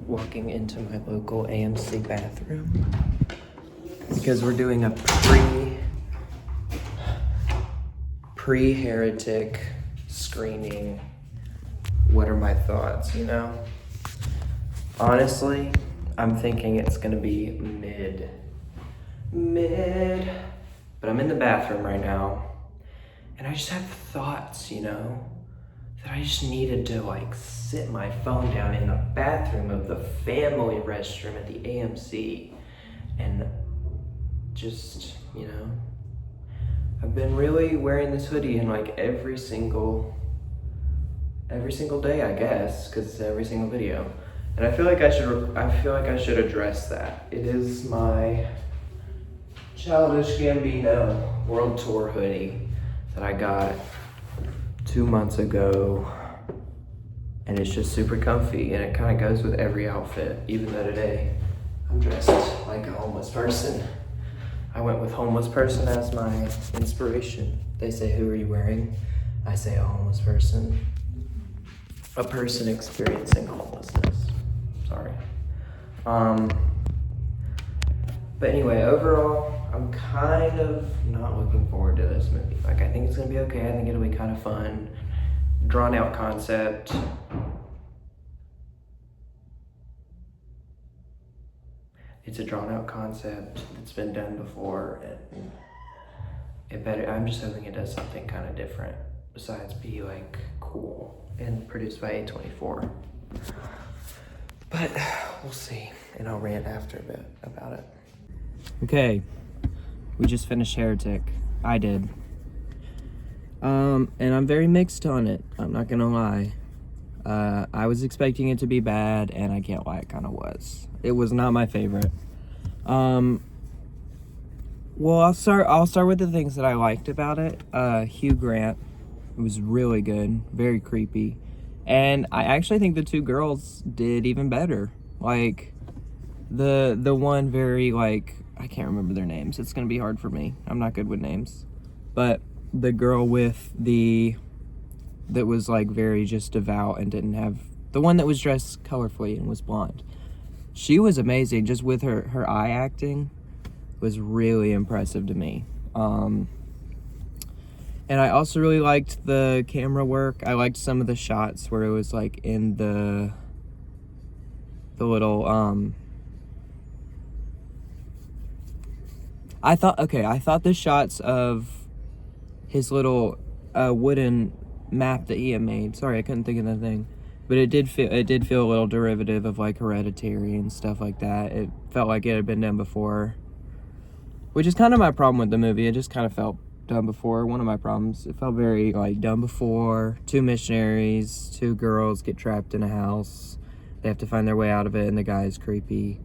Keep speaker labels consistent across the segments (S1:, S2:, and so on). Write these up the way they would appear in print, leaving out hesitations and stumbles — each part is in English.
S1: walking into my local AMC bathroom because we're doing a pre-heretic screening. What are my thoughts, you know? Honestly, I'm thinking it's gonna be mid, but I'm in the bathroom right now and I just have thoughts, you know, that I just needed to like sit my phone down in the bathroom of the family restroom at the AMC and just, you know, I've been really wearing this hoodie in like every single day, I guess, because it's every single video. And I feel like I should address that. It is my Childish Gambino World Tour hoodie that I got 2 months ago. And it's just super comfy and it kind of goes with every outfit, even though today I'm dressed like a homeless person. I went with homeless person as my inspiration. They say, who are you wearing? I say a homeless person. A person experiencing homelessness. Sorry. But anyway, overall, I'm kind of not looking forward to this movie. Like, I think it's gonna be okay. I think it'll be kind of fun. Drawn out concept. It's a drawn out concept that's been done before, and I'm just hoping it does something kind of different besides be like cool and produced by A24. But we'll see, and I'll rant after a bit about it. Okay, we just finished Heretic. I did. And I'm very mixed on it. I'm not gonna lie. I was expecting it to be bad, and I can't lie, it kind of was. It was not my favorite. Well, I'll start with the things that I liked about it. Hugh Grant was really good, very creepy, and I actually think the two girls did even better. Like the one very like, I can't remember their names. It's gonna be hard for me. I'm not good with names, but the girl that was like very just devout and didn't have, the one that was dressed colorfully and was blonde, she was amazing. Just with her eye acting was really impressive to me. And I also really liked the camera work. I liked some of the shots where it was like in the little I thought the shots of his little wooden map that he had made. Sorry, I couldn't think of the thing. But it did feel a little derivative of like Hereditary and stuff like that. It felt like it had been done before, which is kind of my problem with the movie. It just kind of felt done before. One of my problems. It felt very like done before. Two missionaries, two girls get trapped in a house. They have to find their way out of it, and the guy is creepy,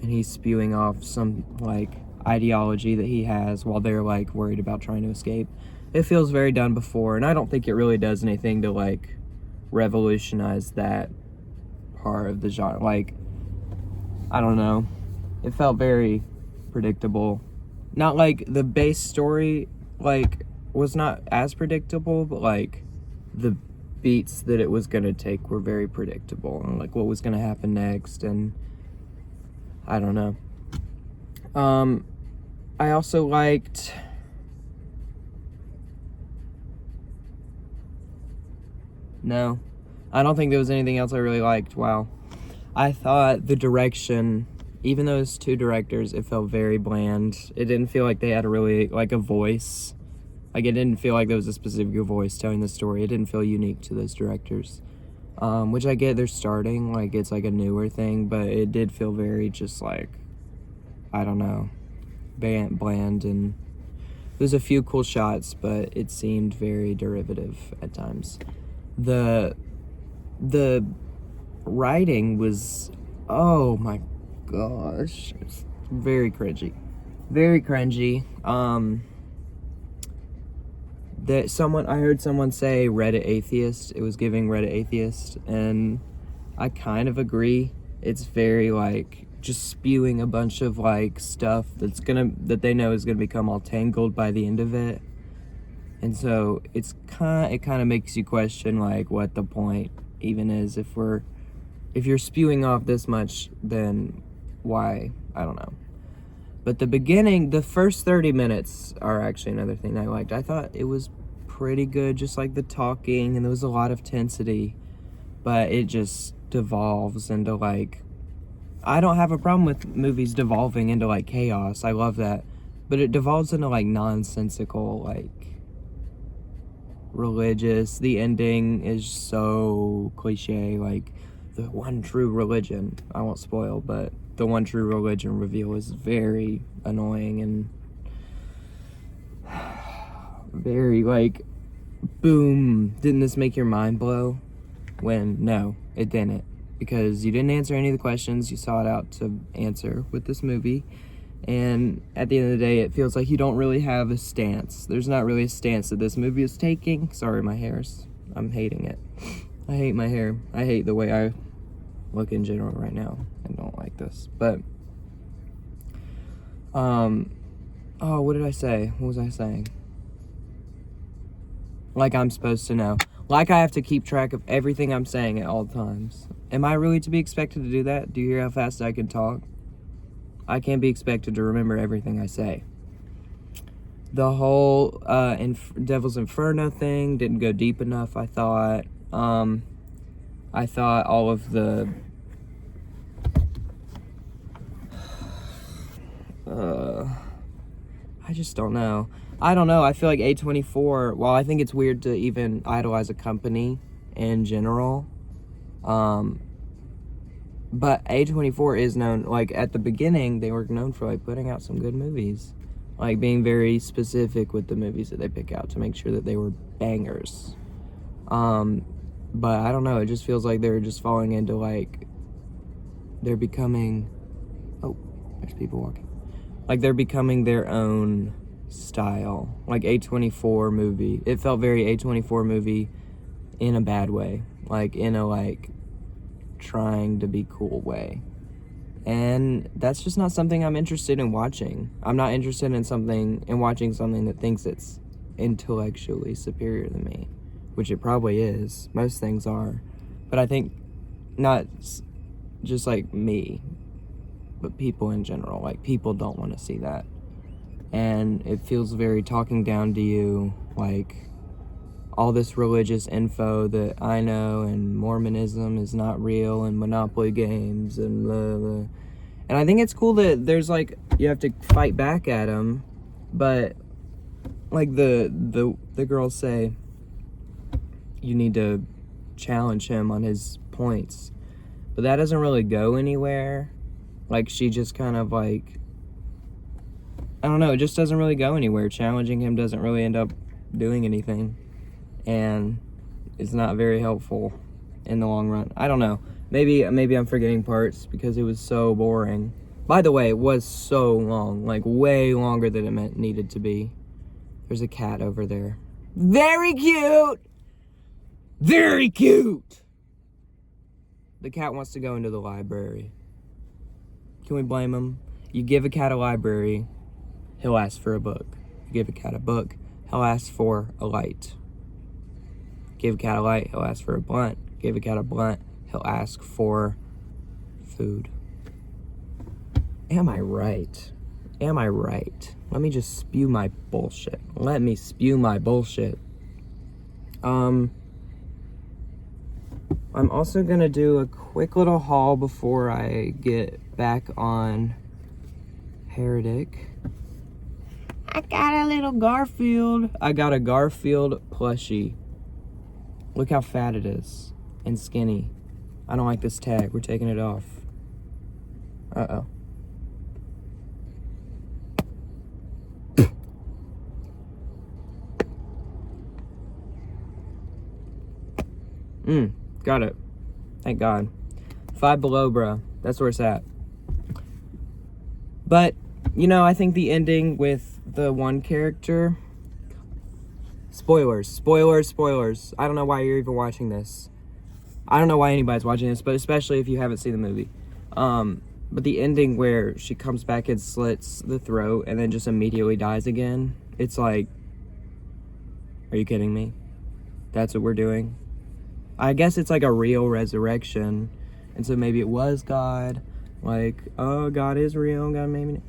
S1: and he's spewing off some like ideology that he has while they're like worried about trying to escape. It feels very done before, and I don't think it really does anything to like revolutionize that part of the genre. Like, I don't know, it felt very predictable. Not like the base story like was not as predictable, but like the beats that it was gonna take were very predictable, and like what was gonna happen next, and I don't know. I also liked No, I don't think there was anything else I really liked. Wow. I thought the direction, even though it's two directors, it felt very bland. It didn't feel like they had a really, like, a voice. Like, it didn't feel like there was a specific voice telling the story. It didn't feel unique to those directors. Which I get they're starting, like, it's like a newer thing, but it did feel very just like, I don't know, bland, and there's a few cool shots, but it seemed very derivative at times. The writing was, oh my gosh, it's very cringy. I heard someone say Reddit atheist. It was giving Reddit atheist, and I kind of agree. It's very like just spewing a bunch of like stuff that they know is gonna become all tangled by the end of it. And so it kind of makes you question like what the point even is if we're if you're spewing off this much, then why? I don't know. But the beginning, the first 30 minutes are actually another thing I liked. I thought it was pretty good, just like the talking, and there was a lot of tensity, but it just devolves into like, I don't have a problem with movies devolving into like chaos. I love that. But it devolves into like nonsensical, like religious. The ending is so cliche, like the one true religion. I won't spoil, but the one true religion reveal is very annoying and very like, boom, didn't this make your mind blow? When no, it didn't, because you didn't answer any of the questions you sought out to answer with this movie. And at the end of the day, it feels like you don't really have a stance. There's not really a stance that this movie is taking. Sorry, my hair's, I'm hating it. I hate my hair. I hate the way I look in general right now. I don't like this. But, oh, what did I say? What was I saying? Like I'm supposed to know. Like I have to keep track of everything I'm saying at all times. Am I really to be expected to do that? Do you hear how fast I can talk? I can't be expected to remember everything I say. The whole Devil's Inferno thing didn't go deep enough, I thought. I thought all of the... I just don't know. I don't know. I feel like A24, while I think it's weird to even idolize a company in general, but A24 is known, like, at the beginning, they were known for, like, putting out some good movies. Like, being very specific with the movies that they pick out to make sure that they were bangers. But I don't know, it just feels like they're just falling into, like, they're becoming... Oh, there's people walking. Like, they're becoming their own style. Like, A24 movie. It felt very A24 movie in a bad way. Like, in a, like... trying to be cool way, and that's just not something I'm interested in watching. I'm not interested in watching something that thinks it's intellectually superior than me, which it probably is. Most things are, but I think not just like me, but people in general. Like, people don't want to see that, and it feels very talking down to you, like all this religious info that I know, and Mormonism is not real, and Monopoly games, and blah, blah. And I think it's cool that there's, like, you have to fight back at them, but, like, the girls say you need to challenge him on his points, but that doesn't really go anywhere. Like, she just kind of, like, I don't know, it just doesn't really go anywhere. Challenging him doesn't really end up doing anything. And it's not very helpful in the long run. I don't know. Maybe I'm forgetting parts because it was so boring. By the way, it was so long. Like, way longer than it needed to be. There's a cat over there. Very cute! Very cute! The cat wants to go into the library. Can we blame him? You give a cat a library, he'll ask for a book. You give a cat a book, he'll ask for a light. Give a cat a light, he'll ask for a blunt. Give a cat a blunt, he'll ask for food. Am I right? Am I right? Let me just spew my bullshit. Let me spew my bullshit. I'm also gonna do a quick little haul before I get back on Heretic. I got a little Garfield. I got a Garfield plushie. Look how fat it is and skinny. I don't like this tag. We're taking it off. Uh-oh. Got it. Thank God. 5 Below, bro. That's where it's at. But, you know, I think the ending with the one character... Spoilers. I don't know why you're even watching this. I don't know why anybody's watching this, but especially if you haven't seen the movie. But the ending where she comes back and slits the throat and then just immediately dies again, it's like, are you kidding me? That's what we're doing? I guess it's like a real resurrection. And so maybe it was God. Like, oh, God is real. God made me.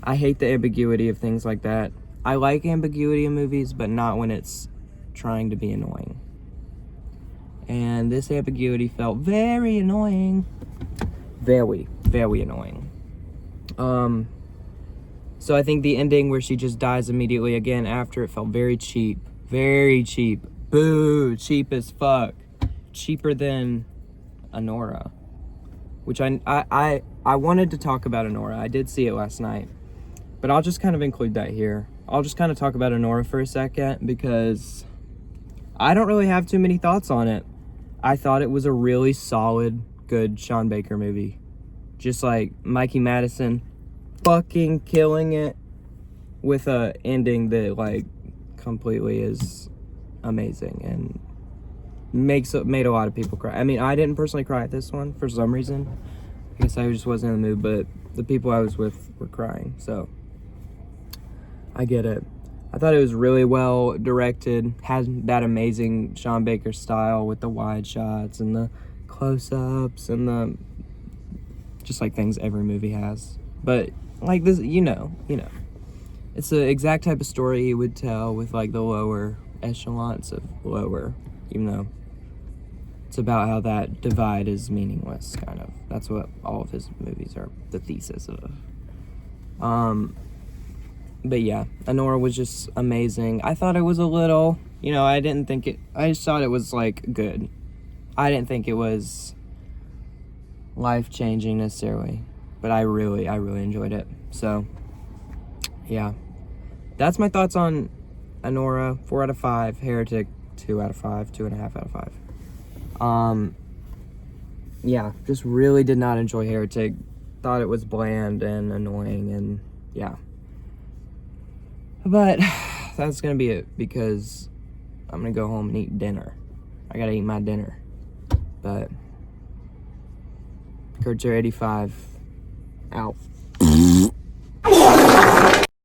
S1: I hate the ambiguity of things like that. I like ambiguity in movies, but not when it's trying to be annoying. And this ambiguity felt very annoying. Very, very annoying. So I think the ending where she just dies immediately again after it felt very cheap. Very cheap. Boo! Cheap as fuck. Cheaper than Anora. Which I wanted to talk about Anora. I did see it last night. But I'll just kind of include that here. I'll just kind of talk about Anora for a second because I don't really have too many thoughts on it. I thought it was a really solid, good Sean Baker movie. Just like Mikey Madison fucking killing it with a ending that like completely is amazing and made a lot of people cry. I mean, I didn't personally cry at this one for some reason. I guess I just wasn't in the mood, but the people I was with were crying, so I get it. I thought it was really well directed, had that amazing Sean Baker style with the wide shots and the close-ups and the just like things every movie has. But like this, you know, it's the exact type of story he would tell with like the lower echelons of lower, even though it's about how that divide is meaningless, kind of. That's what all of his movies are the thesis of. But yeah, Anora was just amazing. I thought it was a little, I just thought it was like good. I didn't think it was life-changing necessarily, but I really enjoyed it. So yeah, that's my thoughts on Anora. 4 out of 5. Heretic, 2 out of 5, 2.5 out of 5. Yeah, just really did not enjoy Heretic. Thought it was bland and annoying, and yeah. But that's gonna be it because I'm gonna go home and eat dinner. I gotta eat my dinner. But Kurtzer 85 out.